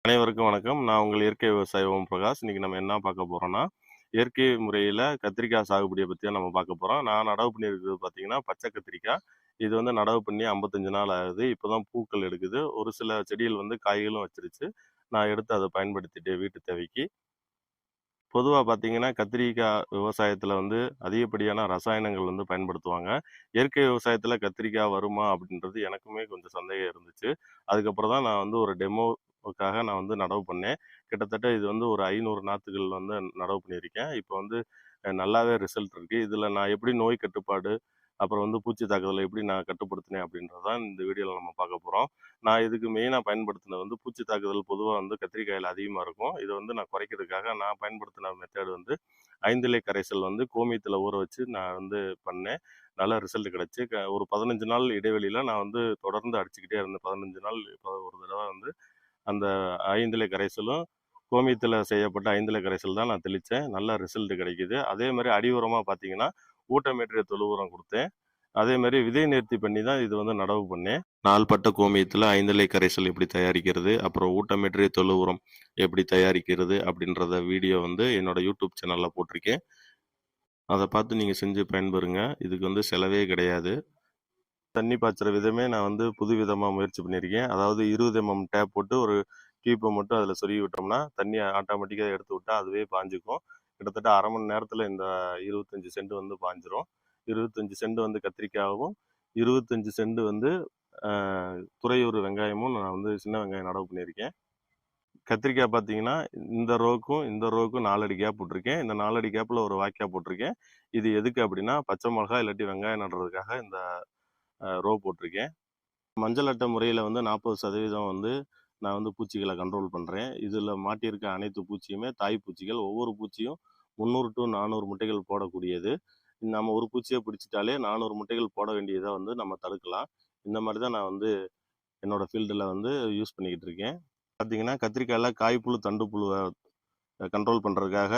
அனைவருக்கும் வணக்கம். நான் உங்கள் இயற்கை விவசாயி ஓம் பிரகாஷ். இன்னைக்கு நம்ம என்ன பார்க்க போறோம்னா, இயற்கை முறையில கத்திரிக்காய் சாகுபடிய பத்தி தான் நம்ம பார்க்க போறோம். நான் நடவு பண்ணியிருக்கிறது பார்த்தீங்கன்னா, பச்சை கத்திரிக்காய். இது வந்து நடவு பண்ணி 55 நாள் ஆகுது. இப்பதான் பூக்கள் எடுக்குது. ஒரு சில செடிகள் வந்து காய்களும் வச்சிருச்சு. நான் எடுத்து அத பயன்படுத்திட்டேன் வீட்டு தேவைக்கு. பொதுவா பார்த்தீங்கன்னா, கத்திரிக்காய் விவசாயத்துல வந்து அதிகப்படியான ரசாயனங்கள் வந்து பயன்படுத்துவாங்க. இயற்கை விவசாயத்துல கத்திரிக்காய் வருமா? அப்படின்றது எனக்குமே கொஞ்சம் சந்தேகம் இருந்துச்சு. அதுக்கப்புறம் தான் நான் வந்து ஒரு டெமோவுக்காக நான் வந்து நடவு பண்ணேன். கிட்டத்தட்ட இது வந்து ஒரு 500 நாத்துகள் வந்து நடவு பண்ணியிருக்கேன். இப்போ வந்து நல்லாவே ரிசல்ட் இருக்கு. இதுல நான் எப்படி நோய் கட்டுப்பாடு, அப்புறம் வந்து பூச்சி தாக்குதல எப்படி நான் கட்டுப்படுத்தினேன் அப்படின்றது தான் இந்த வீடியோல நம்ம பார்க்க போறோம். நான் இதுக்கு மெயினா பயன்படுத்தினது வந்து பூச்சி தாக்குதல் பொதுவா வந்து கத்திரிக்காயில அதிகமா இருக்கும். இத வந்து நான் குறைக்கிறதுக்காக நான் பயன்படுத்தின மெத்தேட் வந்து 5 இலை கரைசல் வந்து கோமியத்துல ஊற வச்சு நான் வந்து பண்ணேன். நல்ல ரிசல்ட் கிடைச்சு. ஒரு 15 நாள் இடைவெளியில நான் வந்து தொடர்ந்து அடிச்சுக்கிட்டே இருந்தேன். 15 நாள் ஒரு தடவ வந்து அந்த 5 இலை கரைசலும், கோமியத்துல செய்யப்பட்ட 5 இலை கரைசல் தான் நான் தெளிச்சேன். நல்ல ரிசல்ட் கிடைக்குது. அதே மாரி அடி உரமா பார்த்தீங்கன்னா, ஊட்டமேற்றிய தொழு உரம் குடுத்தேன். அதே மாரி விதை நேர்த்தி பண்ணி தான் இது வந்து நடவு பண்ணேன். நாள்பட்ட கோமியத்துல 5 இலை கரைசல் எப்படி தயாரிக்கிறது, அப்புறம் ஊட்டமேற்றிய தொழு உரம் எப்படி தயாரிக்கிறது அப்படின்றத வீடியோ வந்து என்னோட யூடியூப் சேனல்ல போட்டிருக்கேன். அத பார்த்து நீங்க செஞ்சு பயன்பெறுங்க. இதுக்கு வந்து செலவே கிடையாது. தண்ணி பாய்ச்சுற விதமே நான் வந்து புது விதமா முயற்சி பண்ணியிருக்கேன். அதாவது 20 டேப் போட்டு ஒரு டியூப்ப மட்டும் அதில சொருகி விட்டோம்னா, தண்ணி ஆட்டோமேட்டிக்கா எடுத்து விட்டா அதுவே பாய்ஞ்சுக்கும். கிட்டத்தட்ட 1/2 மணி நேரத்தில இந்த 25 சென்ட் வந்து பாய்ஞ்சிரும். 25 சென்ட் வந்து கத்திரிக்காவும், 25 சென்ட் வந்து அ துறையூர் வெங்காயமும் நான் வந்து சின்ன வெங்காயம் நடவு பண்ணியிருக்கேன். கத்திரிக்காய் பார்த்தீங்கன்னா, இந்த ரோவுக்கும் 4 அடி கேப் விட்டுருக்கேன். இந்த 4 அடி கேப்ல ஒரு வாய்க்கா போட்டிருக்கேன். இது எதுக்கு அப்படின்னா, பச்சை மிளகாய் இல்லாட்டி வெங்காயம் நடுறதுக்காக இந்த ரோ போட்டிருக்கேன். மஞ்சள் அட்டை முறையில வந்து 40% வந்து நான் வந்து பூச்சிகள கண்ட்ரோல் பண்றேன். இதுல மாட்டியிருக்க அனைத்து பூச்சியுமே தாய் பூச்சிகள். ஒவ்வொரு பூச்சியும் 300 டூ 400 முட்டைகள் போடக்கூடியது. நம்ம ஒரு பூச்சிய பிடிச்சிட்டாலே 400 முட்டைகள் போட வேண்டியத வந்து நம்ம தடுக்கலாம். இந்த மாரி தான் நான் வந்து என்னோட ஃபீல்டுல வந்து யூஸ் பண்ணிக்கிட்டு இருக்கேன். பார்த்தீங்கன்னா, கத்திரிக்காய்ல காய்ப்புழு, தண்டு புழுவ கண்ட்ரோல் பண்றதுக்காக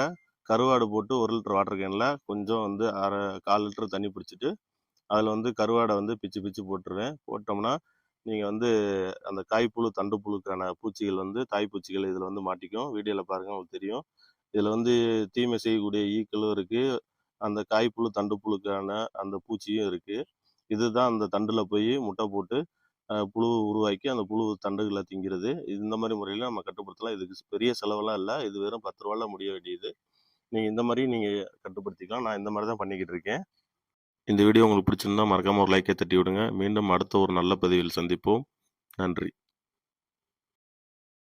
கருவாடு போட்டு 1 லிட்டர் வாட்டர் கேன்ல கொஞ்சம் வந்து 1/4 லிட்டர் தண்ணி பிடிச்சிட்டு, அதில வந்து கருவாட வந்து பிச்சு பிச்சு போட்டுருவேன். போட்டோம்னா, நீங்க வந்து அந்த காய்ப்புழு, தண்டு புழுக்கான பூச்சிகள் வந்து தாய் பூச்சிகள் இதில வந்து மாட்டிக்கும். வீடியோல பாருங்க உங்களுக்கு தெரியும். இதில வந்து தீமை செய்யக்கூடிய ஈக்களும் இருக்கு. அந்த காய்ப்புழு, தண்டு புழுக்கான அந்த பூச்சியும் இருக்கு. இதுதான் அந்த தண்டுல போய் முட்டை போட்டு புழு உருவாக்கி அந்த புழு தண்டுகள திங்கிறது. இந்த மாரி முறையில நம்ம கட்டுப்படுத்தலாம். இதுக்கு பெரிய செலவெல்லாம் இல்ல. இது வெறும் ரூ. 10ல முடிய வேண்டியது. நீங்க இந்த மாரி நீங்க கட்டுப்படுத்திக்கலாம். நான் இந்த மாரி தான் பண்ணிக்கிட்டு இருக்கேன். இந்த வீடியோ உங்களுக்கு பிடிச்சிருந்தா மறக்காம ஒரு லைக்கை தட்டி விடுங்க. மீண்டும் அடுத்த ஒரு நல்ல பதிவில் சந்திப்போம். நன்றி.